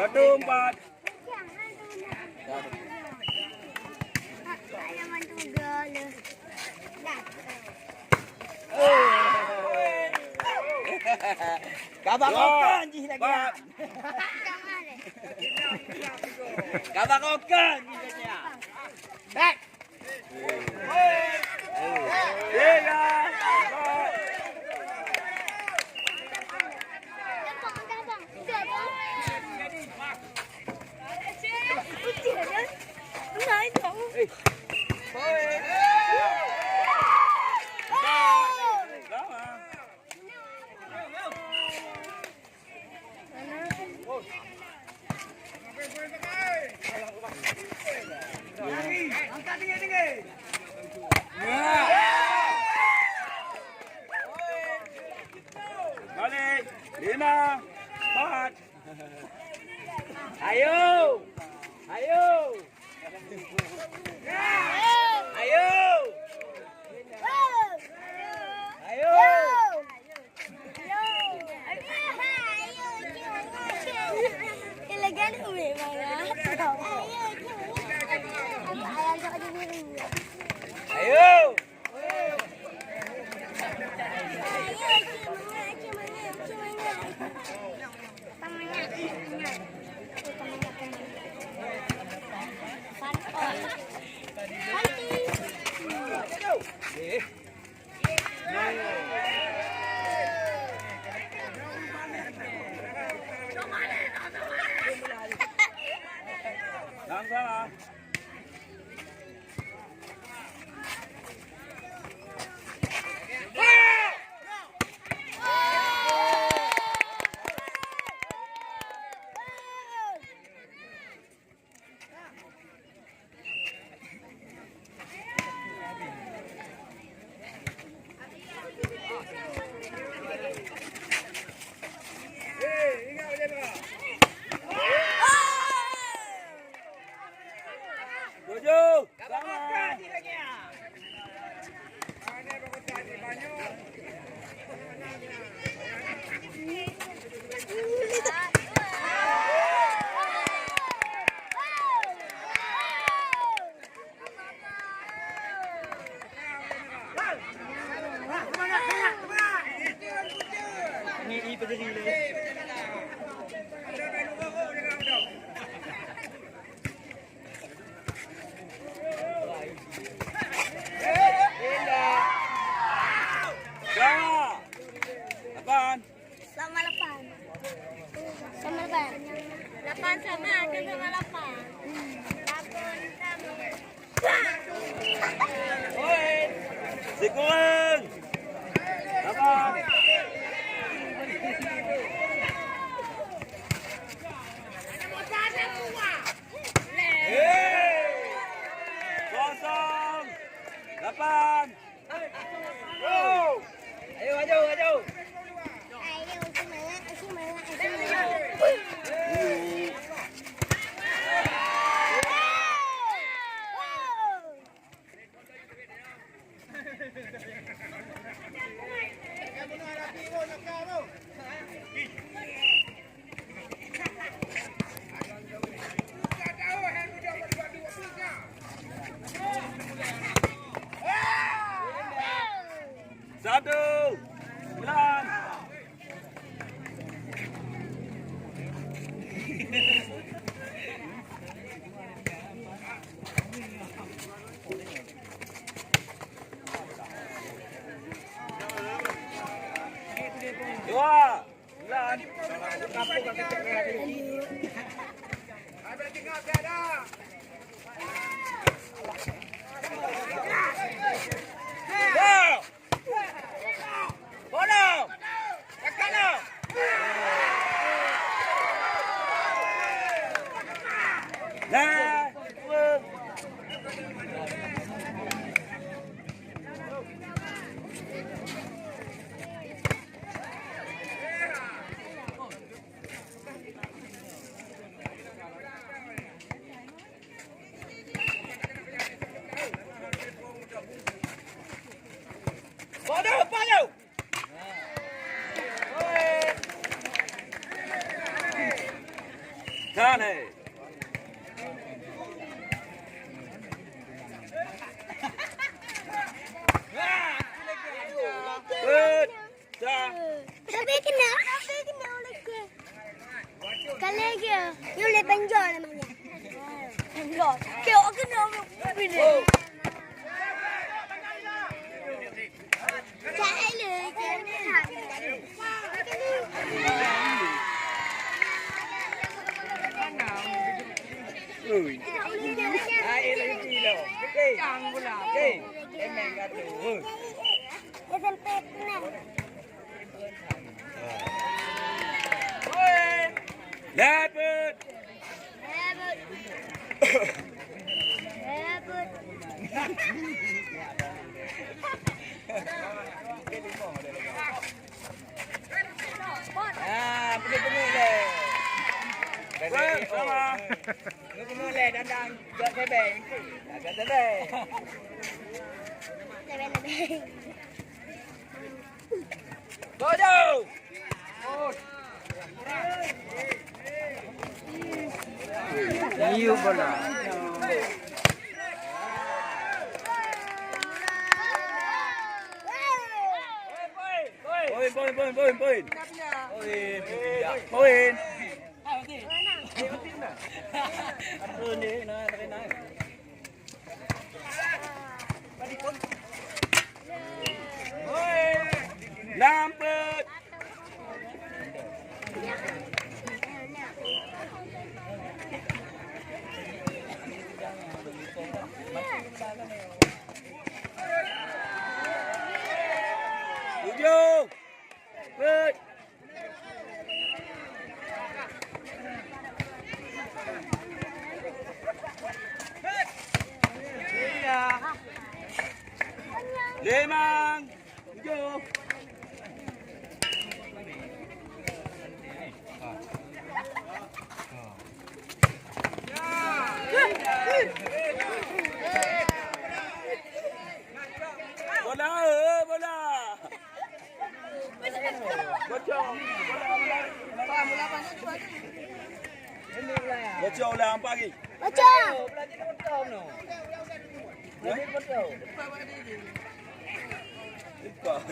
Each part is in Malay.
1, 4. Kabakokan je lagi. Kabakokan je lagi. Back. 5, 4. Ayo. Ayo. Ayo. Ayo. Ilagan umi mana? Ayo. Sama-sama. Tujuh. Ini berdiri lagi. Sama 8. Sama 8. 8 sama ada sama 8. 8 sama. Oi. Sekuren. Apa? Kosong. 8. Ayo, ayo, ayo. Satu. 9. Dua. 9. Nah, Tahan Good. Dah. Tapi kena lagi. Kalau lagi, you boleh penjol namanya. Penjol. Kau kena bila. Cakap Ui. Air lagi kilo. Okey. Okey. Emang kata. SMP pernah. Dapat. Ah, penuh-penuh le. Sama. Penuh-penuh le dandang buat tebeng. Agak tebeng. Bojo. Niu bola. Poin. Poin. Nampak. Tujuh. Good. Limang. Tujuh. Bola, bola. Bocor. Bocor ulah hampa lagi. Macam. Bola tidak betul no. Lebih betul. Ikut.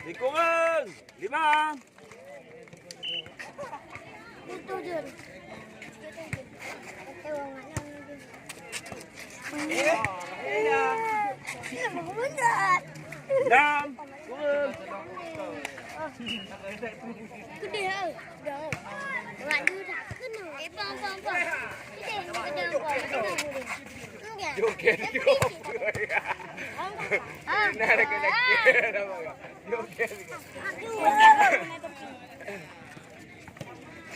Dikurang. Lima. Itu je. Enam. Kurang. Cái đi ơi, đâu? Bạn đưa thẳng cái nửa. Phong. Cái đèn cái đèn của cái này. Joget juga. Nah, ada kena kira apa? Joget.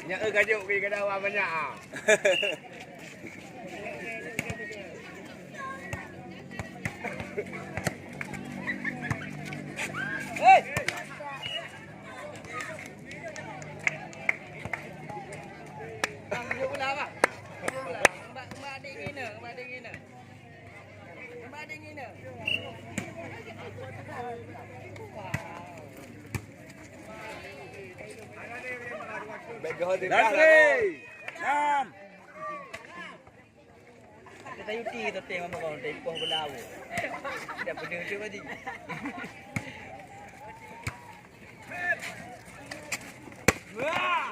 Nya gajuk pergi ke dalam banyak ah. Hei. Tanggung pula apa? Mbak dingin ne, mbak dingin ne. Mbak dingin ne. Nasri. Enam. Kita yuti tu tengok kau tempoh belau. Tidak benda tu tadi. Wah!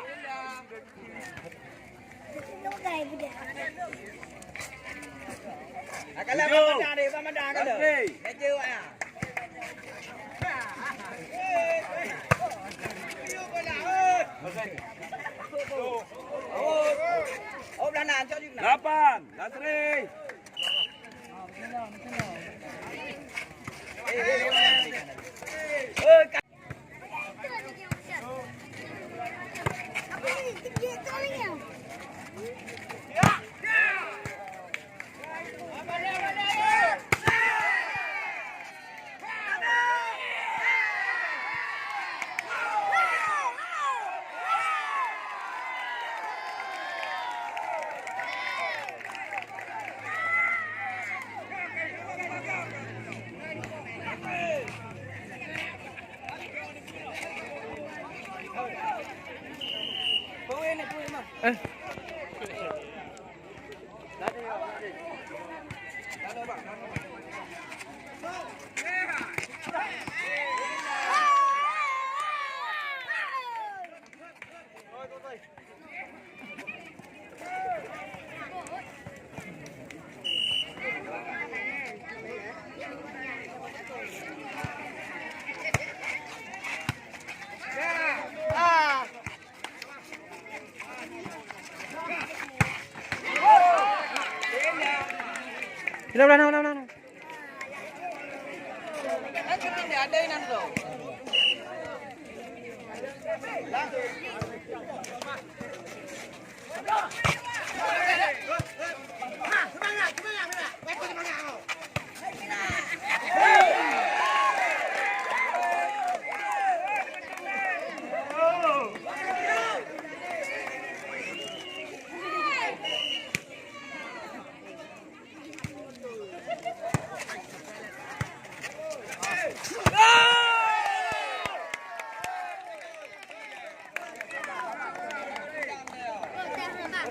Lúc này bây giờ. Kalau pemandang dia, pemandang kan dah. Meja ah. Oh, belanan cok juga. Lapan. Nasri. Apa ni? Dia tahu ni. Đâu. Nanti tidak ada yang nanti.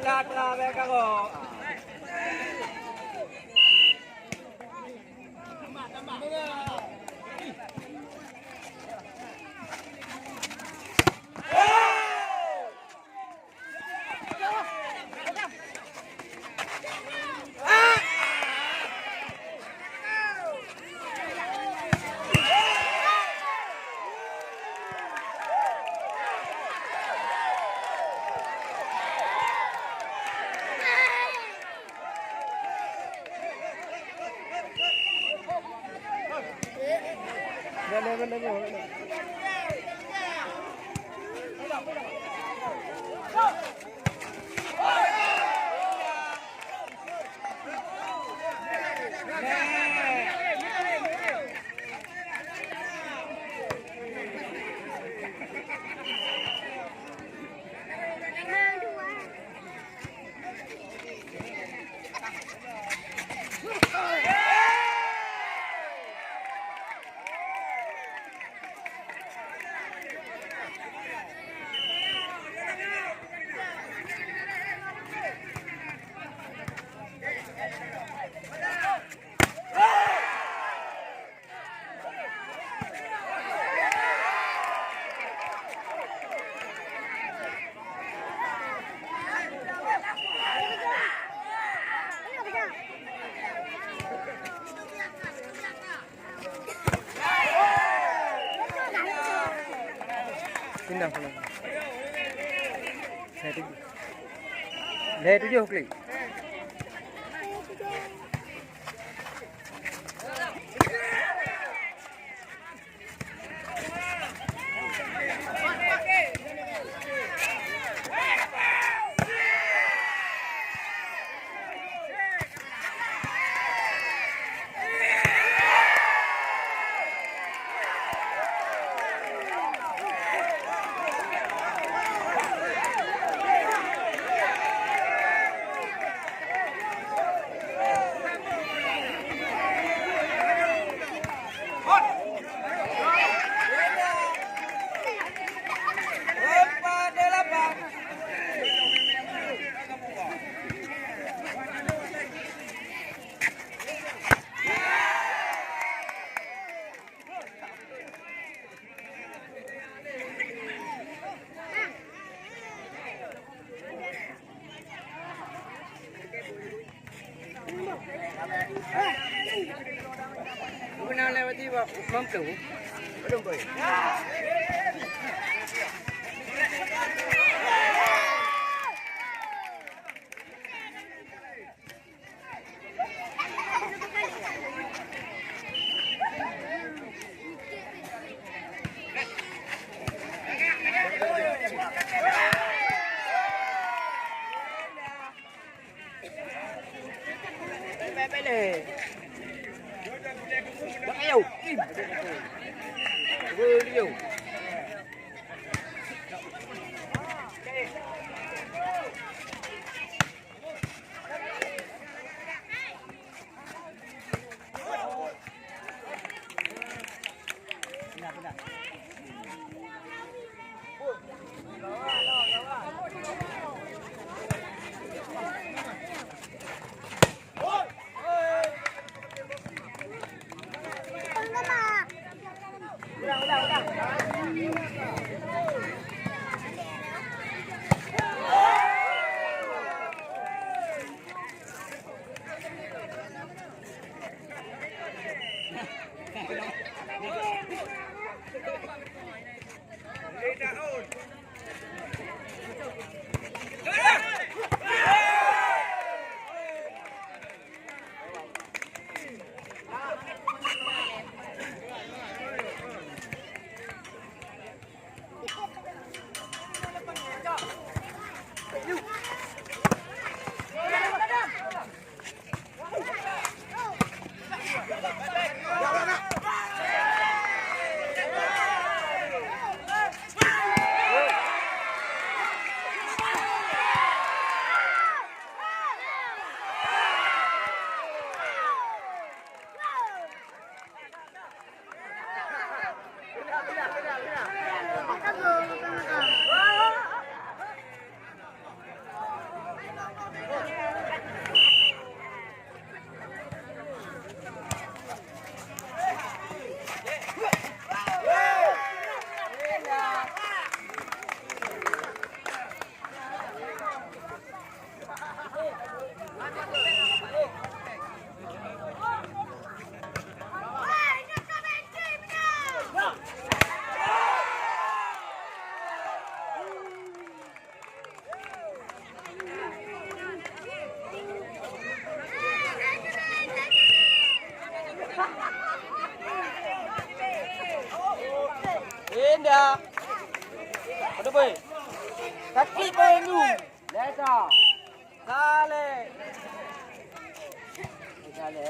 Telah mereka kok. Pindah pulang. Lihat 7 klik. Pernah lewati mampu? Belum boy. dah. Ada boy. Kaki boy nu. Lesa. Sale. Sale.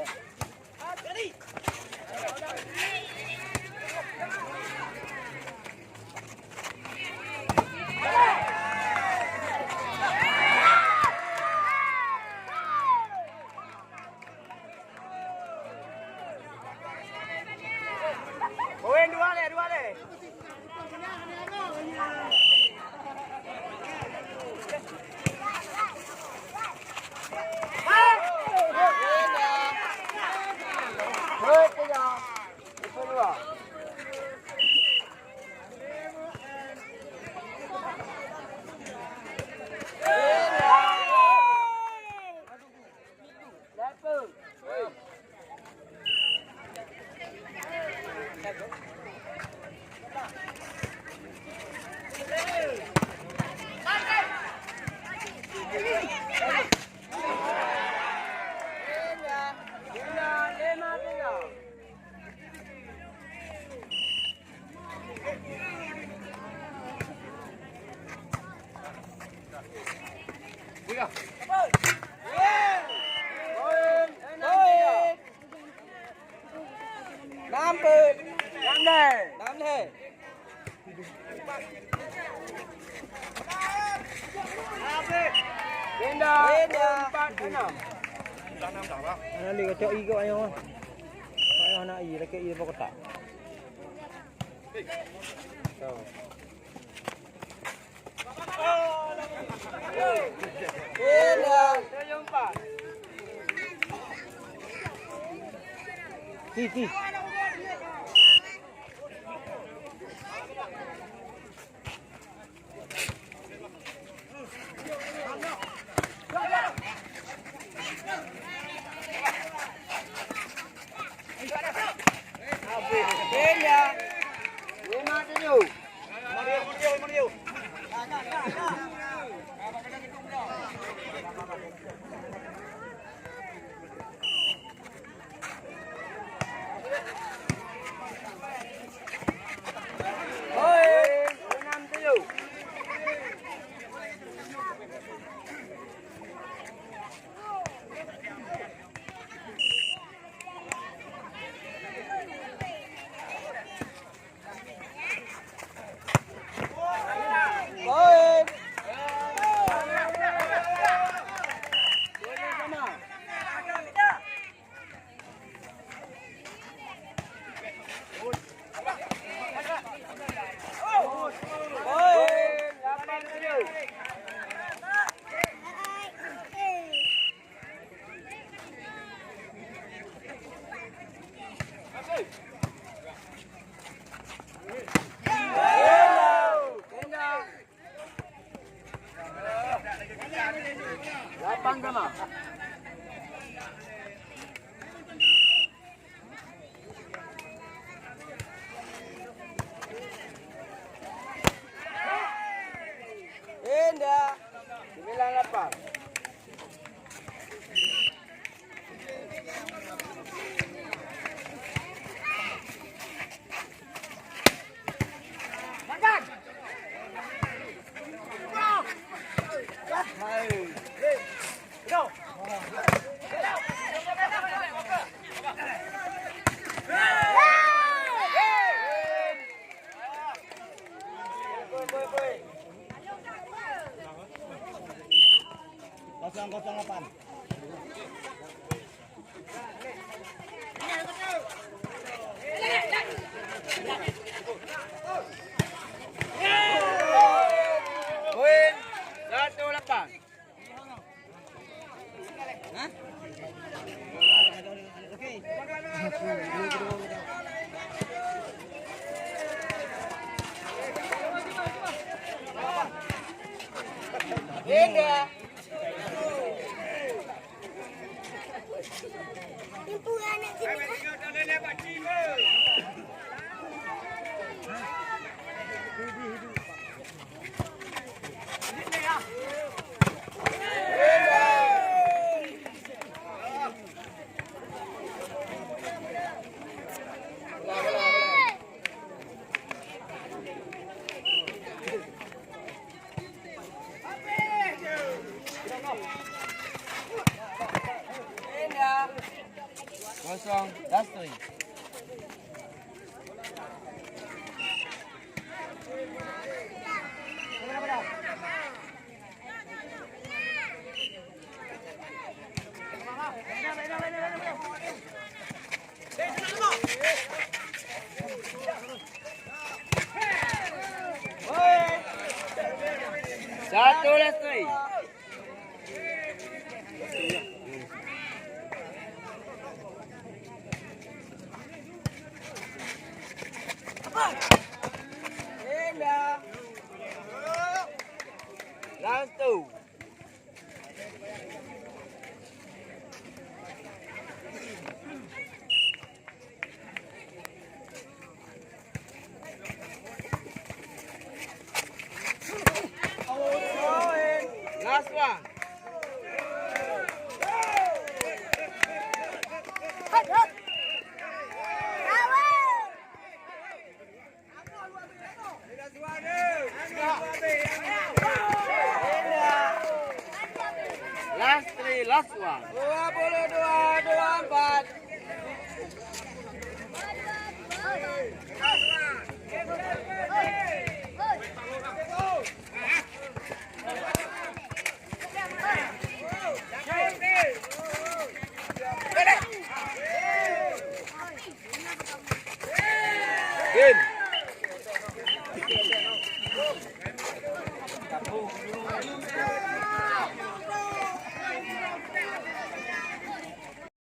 Bowen dua le. Hoi tiga. Itu dua. Lepas. Nam đề. Lên dah. 4 6. Ana liga cok i kau ayo. Ayo anak i lagi i apa kotak. Lên dah. 4. Ti. Lên dah. 5 7. Lapan sama. Indah. 98. Kosong 8. Win 1-8. Hah? Indah. Ibu anak sini. Kosong. Last three. Satu last three. Last two. Last one. Last three, last one. 22.